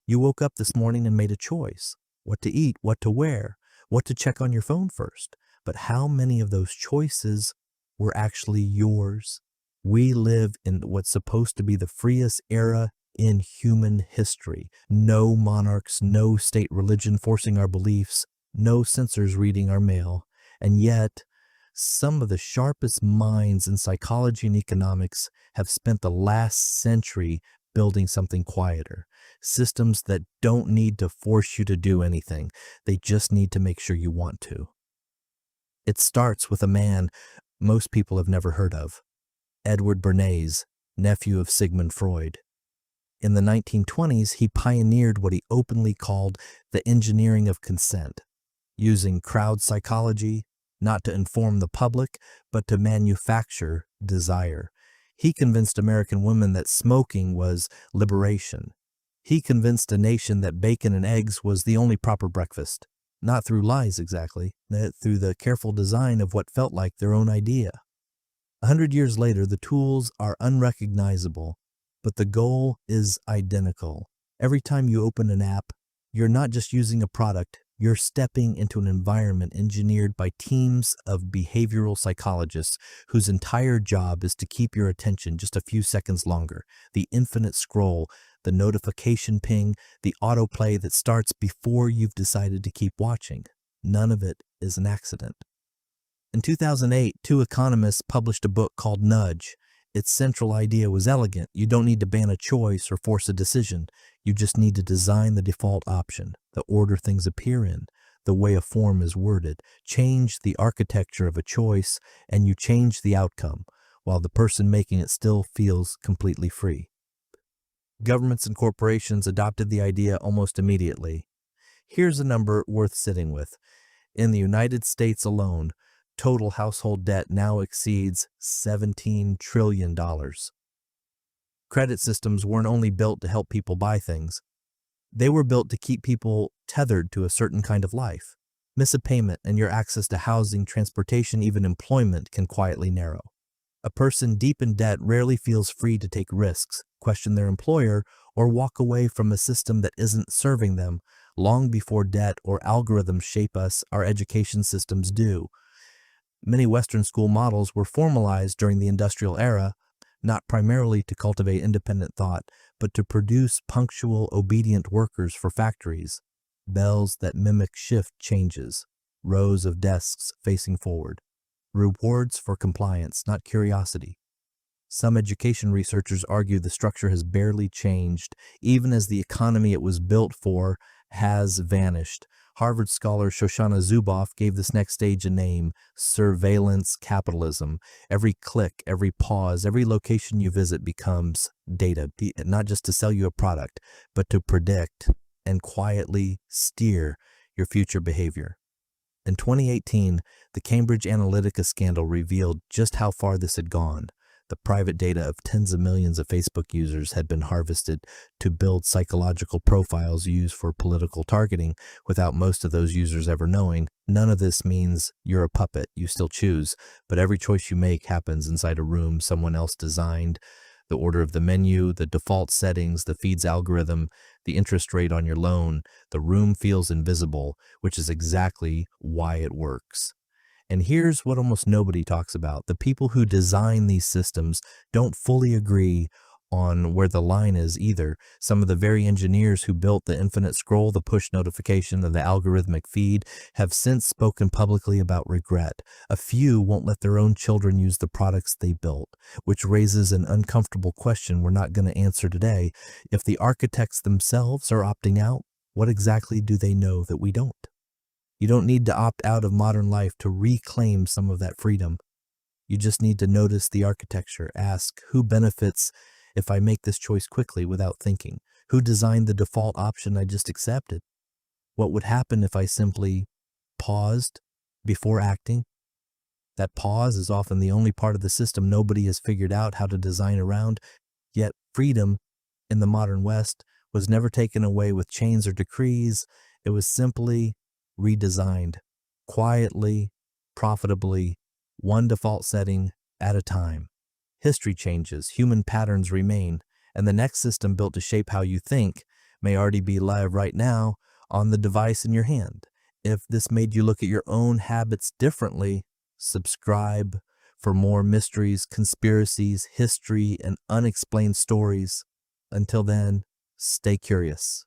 You woke up this morning and made a choice: what to eat, what to wear, what to check on your phone first. But how many of those choices were actually yours? We live in what's supposed to be the freest era in human history. No monarchs, no state religion forcing our beliefs, no censors reading our mail. And yet, some of the sharpest minds in psychology and economics have spent the last century building something quieter. Systems that don't need to force you to do anything. They just need to make sure you want to. It starts with a man most people have never heard of, Edward Bernays, nephew of Sigmund Freud. In the 1920s, he pioneered what he openly called the engineering of consent, using crowd psychology, not to inform the public, but to manufacture desire. He convinced American women that smoking was liberation. He convinced a nation that bacon and eggs was the only proper breakfast. Not through lies exactly, but through the careful design of what felt like their own idea. 100 years later, the tools are unrecognizable, but the goal is identical. Every time you open an app, you're not just using a product, you're stepping into an environment engineered by teams of behavioral psychologists whose entire job is to keep your attention just a few seconds longer. The infinite scroll, the notification ping, the autoplay that starts before you've decided to keep watching. None of it is an accident. In 2008, two economists published a book called Nudge. Its central idea was elegant. You don't need to ban a choice or force a decision. You just need to design the default option, the order things appear in, the way a form is worded. Change the architecture of a choice, and you change the outcome, while the person making it still feels completely free. Governments and corporations adopted the idea almost immediately. Here's a number worth sitting with. In the United States alone, total household debt now exceeds $17 trillion. Credit systems weren't only built to help people buy things. They were built to keep people tethered to a certain kind of life. Miss a payment and your access to housing, transportation, even employment can quietly narrow. A person deep in debt rarely feels free to take risks, question their employer, or walk away from a system that isn't serving them. Long before debt or algorithms shape us, our education systems do. Many Western school models were formalized during the industrial era, not primarily to cultivate independent thought, but to produce punctual, obedient workers for factories, bells that mimic shift changes, rows of desks facing forward, rewards for compliance, not curiosity. Some education researchers argue the structure has barely changed, even as the economy it was built for has vanished. Harvard scholar Shoshana Zuboff gave this next stage a name: surveillance capitalism. Every click, every pause, every location you visit becomes data, not just to sell you a product, but to predict and quietly steer your future behavior. In 2018, the Cambridge Analytica scandal revealed just how far this had gone. The private data of tens of millions of Facebook users had been harvested to build psychological profiles used for political targeting without most of those users ever knowing. None of this means you're a puppet, you still choose, but every choice you make happens inside a room someone else designed. The order of the menu, the default settings, the feed's algorithm, the interest rate on your loan. The room feels invisible, which is exactly why it works. And here's what almost nobody talks about. The people who design these systems don't fully agree on where the line is either. Some of the very engineers who built the infinite scroll, the push notification, and the algorithmic feed have since spoken publicly about regret. A few won't let their own children use the products they built, which raises an uncomfortable question we're not going to answer today. If the architects themselves are opting out, what exactly do they know that we don't? You don't need to opt out of modern life to reclaim some of that freedom. You just need to notice the architecture. Ask, who benefits if I make this choice quickly without thinking? Who designed the default option I just accepted? What would happen if I simply paused before acting? That pause is often the only part of the system nobody has figured out how to design around. Yet freedom in the modern West was never taken away with chains or decrees. It was simply redesigned, quietly, profitably, one default setting at a time. History changes, human patterns remain, and the next system built to shape how you think may already be live right now on the device in your hand. If this made you look at your own habits differently, subscribe for more mysteries, conspiracies, history, and unexplained stories. Until then, stay curious.